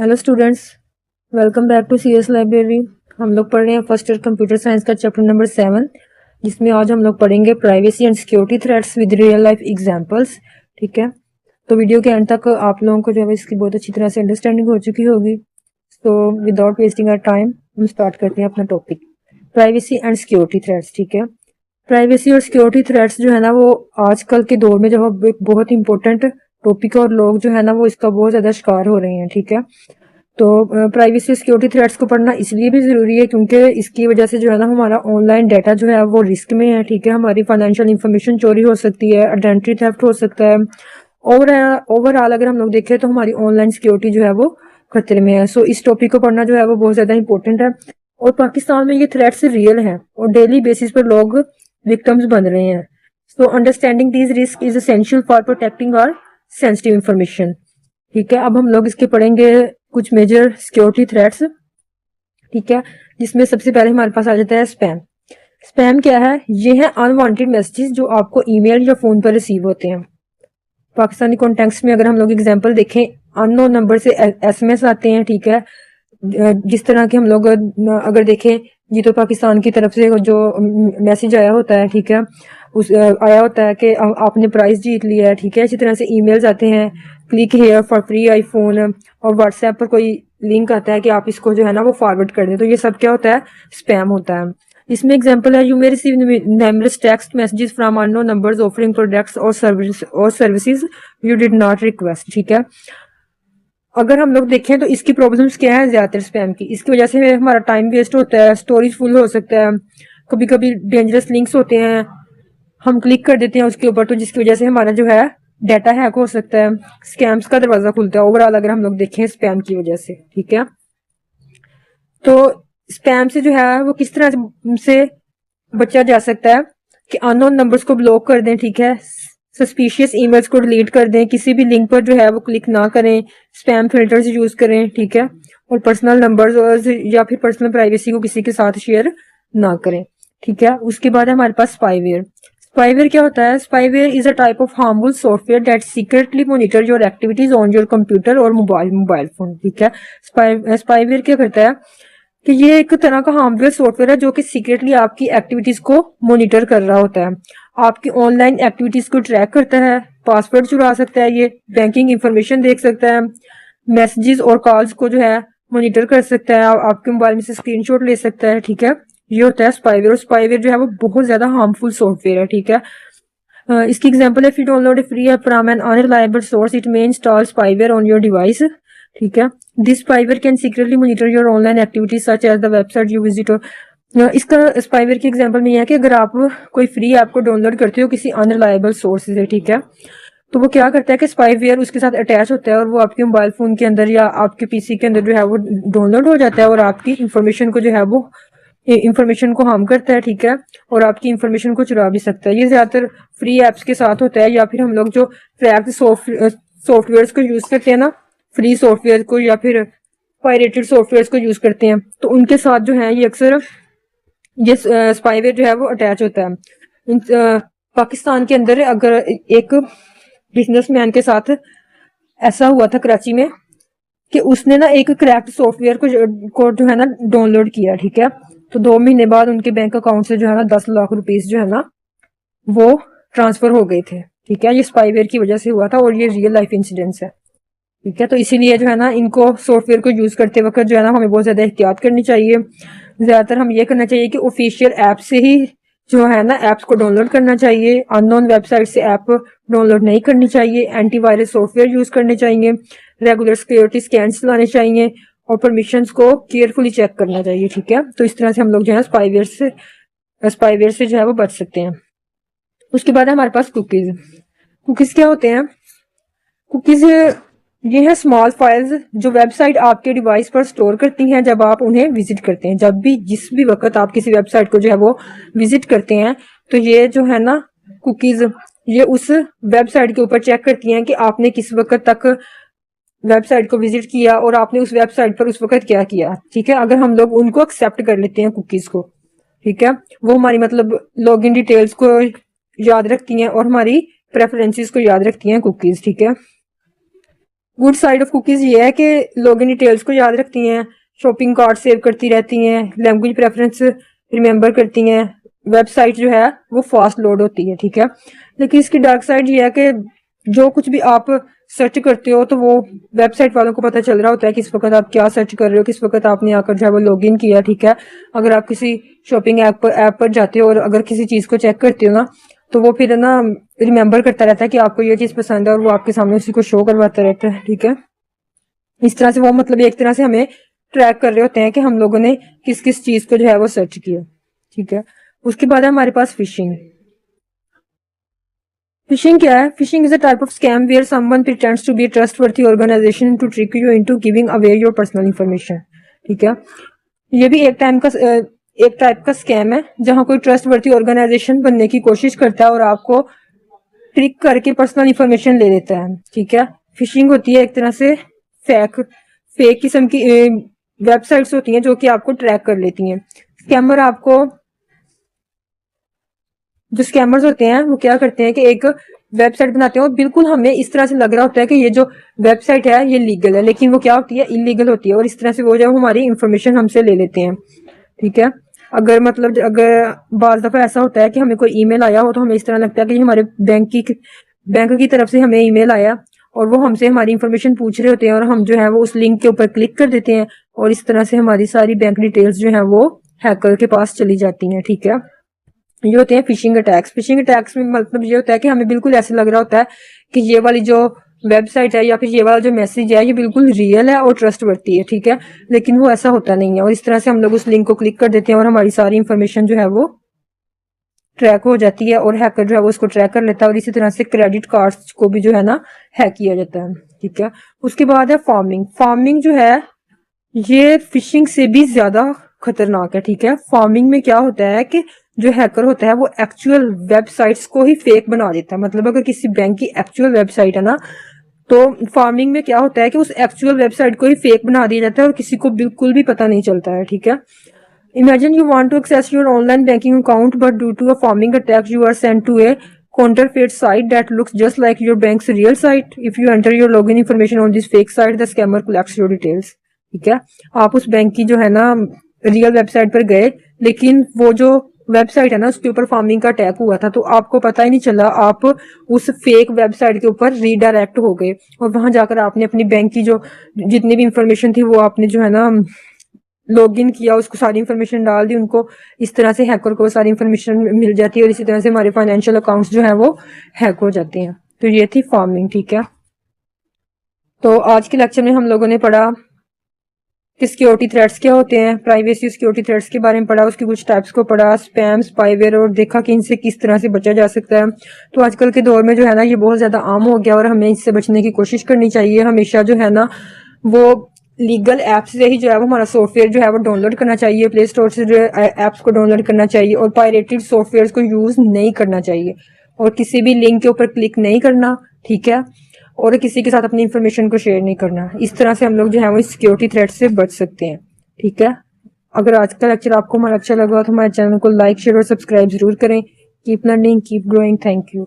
Hello students, welcome back to CS library. हम लोग पढ़ रहे हैं फर्स्ट ईयर कंप्यूटर साइंस का चैप्टर नंबर 7, जिसमें आज हम लोग पढ़ेंगे privacy and security threats with real life examples. ठीक है, तो वीडियो के एंड तक आप लोगों को जो है इसकी बहुत अच्छी तरह से अंडरस्टैंडिंग हो चुकी होगी। तो विदाउट वेस्टिंग आवर टाइम हम स्टार्ट करते हैं अपना topic, privacy and security threats. ठीक है, प्राइवेसी और सिक्योरिटी थ्रेट्स जो है ना वो आजकल के दौर में जो है एक बहुत इंपॉर्टेंट टॉपिक है और लोग जो है ना वो इसका बहुत ज्यादा शिकार हो रहे हैं। ठीक है, तो प्राइवेसी सिक्योरिटी थ्रेट्स को पढ़ना इसलिए भी जरूरी है क्योंकि इसकी वजह से जो है ना हमारा ऑनलाइन डाटा जो है वो रिस्क में है। ठीक है, हमारी फाइनेंशियल इंफॉर्मेशन चोरी हो सकती है, आइडेंटिटी थेफ्ट हो सकता है। ओवरऑल अगर हम लोग देखें तो हमारी ऑनलाइन सिक्योरिटी जो है वो खतरे में है। सो इस टॉपिक को पढ़ना जो है वो बहुत ज्यादा इंपॉर्टेंट है और पाकिस्तान में ये थ्रेट्स रियल हैं और डेली बेसिस पर लोग विक्टिम्स बन रहे हैं। So understanding these risk is essential for protecting our sensitive information. ठीक है, अब हम लोग इसके पढ़ेंगे कुछ मेजर सिक्योरिटी थ्रेट्स। ठीक है, जिसमें सबसे पहले हमारे पास आ जाता है स्पैम। स्पैम क्या है? ये है अनवांटेड मैसेजेस जो आपको ईमेल या फोन पर रिसीव होते हैं। पाकिस्तानी कॉन्टेक्स्ट में अगर हम लोग एग्जांपल देखें, अननोन नंबर से एसएमएस आते हैं। ठीक है, जिस तरह के हम लोग अगर देखें, ये तो पाकिस्तान की तरफ से जो मैसेज आया होता है, ठीक है, उस आया होता है कि आपने प्राइज जीत लिया है। ठीक है, इसी तरह से ईमेल्स आते हैं, click here for free iPhone, और व्हाट्सएप पर कोई लिंक आता है कि आप इसको जो है ना वो फॉरवर्ड कर दें। तो ये सब क्या होता है? स्पैम होता है। इसमें एग्जांपल है, you may receive numerous text messages from unknown numbers offering products or services you did not request। ठीक है, अगर हम लोग देखें तो इसकी प्रॉब्लम्स क्या है ज्यादातर स्पैम की? इसकी वजह से हमारा टाइम वेस्ट होता है, स्टोरेज फुल हो सकता है, कभी कभी डेंजरस लिंक्स होते हैं, हम क्लिक कर देते हैं उसके ऊपर, तो जिसकी वजह से हमारा जो है डाटा हैक हो सकता है, स्कैम्स का दरवाजा खुलता है ओवरऑल अगर हम लोग देखें स्पैम की वजह से। ठीक है, तो स्पैम से जो है वो किस तरह से बचा जा सकता है कि अननोन नंबर्स को ब्लॉक कर दें। ठीक है, सस्पिशियस ईमेल्स को डिलीट कर दें, किसी भी लिंक पर जो है वो क्लिक ना करें, स्पैम फिल्टर्स यूज करें। ठीक है, और पर्सनल नंबर्स और या फिर पर्सनल प्राइवेसी को किसी के साथ शेयर ना करें। ठीक है, उसके बाद है हमारे पास स्पाईवेयर। स्पाईवेयर क्या होता है? Spyware is a type of harmful software that secretly monitor your activities on your computer और मोबाइल फोन। ठीक है, स्पाईवेयर क्या करता है कि ये एक तरह का हार्मवेयर सॉफ्टवेयर है जो कि सीक्रेटली आपकी एक्टिविटीज को मॉनिटर कर रहा होता है, आपकी ऑनलाइन एक्टिविटीज को ट्रैक करता है, पासवर्ड चुरा सकता है, ये बैंकिंग इंफॉर्मेशन देख सकता है, मैसेजेस और कॉल्स को जो है मॉनिटर कर सकता है, आपके मोबाइल में से स्क्रीनशॉट ले सकता है। ठीक है, ये होता है स्पाईवेयर। और स्पाईवेयर जो है वो बहुत ज्यादा हार्मफुल सॉफ्टवेयर है। ठीक है, इसकी एग्जांपल है, if you download a free app from an unreliable source it may install spyware on your device. ठीक है, this spyware can secretly monitor your online activities such as the website you visit. इसका spyware की example में यह है कि अगर आप कोई फ्री ऐप को डाउनलोड करते हो किसी अनरिलायबल सोर्स से, ठीक है, तो वो क्या करता है कि स्पाईवेयर उसके साथ अटैच होता है और वो आपके मोबाइल फोन के अंदर या आपके पीसी के अंदर जो है वो डाउनलोड हो जाता है और आपकी इंफॉर्मेशन को जो है वो इंफॉर्मेशन को हार्म करता है। ठीक है, और आपकी इंफॉर्मेशन को चुरा भी सकता है। ये ज्यादातर फ्री एप्स के साथ होता है, या फिर हम लोग जो क्रैक्ड सॉफ्टवेयर को यूज करते हैं ना, फ्री सॉफ्टवेयर को या फिर पायरेटेड सॉफ्टवेयर को यूज करते हैं, तो उनके साथ जो है ये अक्सर ये स्पाईवेयर जो है वो अटैच होता है। पाकिस्तान के अंदर अगर एक बिजनेसमैन के साथ ऐसा हुआ था कराची में कि उसने ना एक क्रैक्ड सॉफ्टवेयर को जो है ना डाउनलोड किया। ठीक है, तो 2 महीने बाद उनके बैंक अकाउंट से जो है ना 10 लाख रुपीस जो है ना वो ट्रांसफर हो गए थे। ठीक है, ये स्पाईवेयर की वजह से हुआ था और ये रियल लाइफ इंसिडेंट्स है। ठीक है, तो इसीलिए जो है ना इनको सॉफ्टवेयर को यूज करते वक्त जो है ना हमें बहुत ज्यादा एहतियात करनी चाहिए। ज्यादातर हम ये करना चाहिए कि ऑफिशियल ऐप से ही जो है ना ऐप्स को डाउनलोड करना चाहिए, अननोन वेबसाइट से ऐप डाउनलोड नहीं करनी चाहिए, एंटीवायरस सॉफ्टवेयर यूज करने चाहिए, रेगुलर सिक्योरिटी स्कैन चलाने चाहिए और परमिशंस को केयरफुली चेक करना चाहिए। ठीक है, तो इस तरह से हम लोग जो है स्पाईवेयर से जो है वो बच सकते हैं। उसके बाद है हमारे पास कुकीज। कुकीज क्या होते हैं? कुकीज ये है स्मॉल फाइल्स जो वेबसाइट आपके डिवाइस पर स्टोर करती हैं जब आप उन्हें विजिट करते हैं। जब भी जिस भी वक्त आप किसी वेबसाइट को जो है वो विजिट करते हैं, तो ये जो है ना कुकीज ये उस वेबसाइट के ऊपर चेक करती हैं कि आपने किस वक्त तक वेबसाइट को विजिट किया और आपने उस वेबसाइट पर उस वक्त क्या किया। ठीक है, अगर हम लोग उनको एक्सेप्ट कर लेते हैं कुकीज को, ठीक है, वो हमारी मतलब लॉगिन डिटेल्स को याद रखती हैं और हमारी प्रेफरेंसेस को याद रखती हैं कुकीज। ठीक है, गुड साइड ऑफ कुकीज ये है कि लॉगिन डिटेल्स को याद रखती हैं, शॉपिंग कार्ट सेव करती रहती हैं, लैंग्वेज प्रेफरेंस रिमेंबर करती हैं, वेबसाइट जो है वो फास्ट लोड होती है, ठीक है। लेकिन इसकी डार्क साइड ये है कि जो कुछ भी आप सर्च करते हो तो वो वेबसाइट वालों को पता चल रहा होता है कि इस वक्त आप क्या सर्च कर रहे हो, किस वक्त आपने आकर जो है वो लॉगिन किया, ठीक है। अगर आप किसी शॉपिंग ऐप पर जाते हो और अगर किसी चीज को चेक करते हो ना, तो वो फिर ना रिमेंबर करता रहता है कि आपको ये चीज पसंद है और वो आपके सामने उसी को शो करवाता रहता है, ठीक है। इस तरह से वो मतलब एक तरह से हमें ट्रैक कर रहे होते हैं कि हम लोगों ने किस किस चीज को जो है वो सर्च किया, ठीक है। उसके बाद है हमारे पास फिशिंग। फिशिंग क्या है? Phishing is a type of scam where someone pretends to be a trustworthy organisation to trick you into giving away your personal information, ठीक है। ये भी एक टाइप का स्कैम है जहां कोई ट्रस्टवर्थी ऑर्गेनाइजेशन बनने की कोशिश करता है और आपको ट्रिक करके पर्सनल इंफॉर्मेशन ले लेता है, ठीक है। फिशिंग होती है एक तरह से फेक फेक किस्म की वेबसाइट्स होती हैं जो कि आपको ट्रैक कर लेती हैं। स्कैमर आपको जो स्कैमर्स होते हैं वो क्या करते हैं कि एक वेबसाइट बनाते हैं और बिल्कुल हमें इस तरह से लग रहा होता है कि ये जो वेबसाइट है ये लीगल है, लेकिन वो क्या होती है, इलीगल होती है। और इस तरह से वो जो हमारी इंफॉर्मेशन हमसे ले लेते हैं, ठीक है। अगर बाज दफा ऐसा होता है कि हमें कोई ईमेल आया हो तो हमें इस तरह लगता है कि हमारे बैंक की तरफ से हमें ईमेल आया और वो हमसे हमारी इंफॉर्मेशन पूछ रहे होते हैं और हम जो है वो उस लिंक के ऊपर क्लिक कर देते हैं और इस तरह से हमारी सारी बैंक डिटेल्स जो है वो हैकर के पास चली जाती हैं, ठीक है। ये होते हैं फिशिंग अटैक्स। फिशिंग अटैक्स में मतलब ये होता है कि हमें बिल्कुल ऐसे लग रहा होता है कि ये वाली जो वेबसाइट है या फिर ये वाला जो मैसेज है ये बिल्कुल रियल है और ट्रस्टवर्दी है, ठीक है। लेकिन वो ऐसा होता नहीं है और इस तरह से हम लोग उस लिंक को क्लिक कर देते हैं और हमारी सारी इंफॉर्मेशन जो है वो ट्रैक हो जाती है और हैकर जो है वो उसको ट्रैक कर लेता है और इसी तरह से क्रेडिट कार्ड्स को भी जो है ना हैक किया जाता है, ठीक है। उसके बाद है फार्मिंग। फार्मिंग जो है ये फिशिंग से भी ज्यादा खतरनाक है, ठीक है। फार्मिंग में क्या होता है कि जो हैकर होता है वो एक्चुअल वेबसाइट्स को ही फेक बना देता है। मतलब अगर किसी बैंक की एक्चुअल वेबसाइट है ना, तो फार्मिंग में क्या होता है कि उस एक्चुअल वेबसाइट को ही फेक बना दिया जाता है और किसी को बिल्कुल भी पता नहीं चलता है, ठीक है। Imagine you want to access your online banking account, but due to a farming attack, you are sent to a counterfeit site that looks just like your bank's real site. If you enter your login information on this fake site, the scammer collects your details. ठीक है, आप उस bank की जो है ना real website पर गए, लेकिन वो जो वेबसाइट है ना उसके ऊपर फार्मिंग का अटैक हुआ था, तो आपको पता ही नहीं चला, आप उस फेक वेबसाइट के ऊपर रीडायरेक्ट हो गए और वहां जाकर आपने अपनी बैंक की जो जितनी भी इंफॉर्मेशन थी वो आपने जो है ना लॉगिन किया, उसको सारी इंफॉर्मेशन डाल दी उनको। इस तरह से हैकर को सारी इंफॉर्मेशन मिल जाती है और इसी तरह से हमारे फाइनेंशियल अकाउंट्स जो है वो हैक हो जाते हैं। तो ये थी फार्मिंग, ठीक है। तो आज के लेक्चर में हम लोगों ने पढ़ा कि सिक्योरिटी थ्रेट्स क्या होते हैं, प्राइवेसी सिक्योरिटी थ्रेट्स के बारे में पढ़ा, उसकी कुछ टाइप्स को पढ़ा, स्पैम, स्पाईवेयर, और देखा कि इनसे किस तरह से बचा जा सकता है। तो आजकल के दौर में जो है ना ये बहुत ज्यादा आम हो गया और हमें इससे बचने की कोशिश करनी चाहिए। हमेशा जो है ना वो लीगल ऐप्स से ही जो है वो हमारा सॉफ्टवेयर जो है वो डाउनलोड करना चाहिए, प्ले स्टोर से जो ऐप्स को डाउनलोड करना चाहिए और पायरेटेड सॉफ्टवेयर को यूज नहीं करना चाहिए और किसी भी लिंक के ऊपर क्लिक नहीं करना, ठीक है। और किसी के साथ अपनी इंफॉर्मेशन को शेयर नहीं करना। इस तरह से हम लोग जो है वो सिक्योरिटी थ्रेट से बच सकते हैं, ठीक है। अगर आज का लेक्चर आपको हमारा अच्छा लगा तो हमारे चैनल को लाइक, शेयर और सब्सक्राइब जरूर करें। Keep learning, keep growing. Thank you.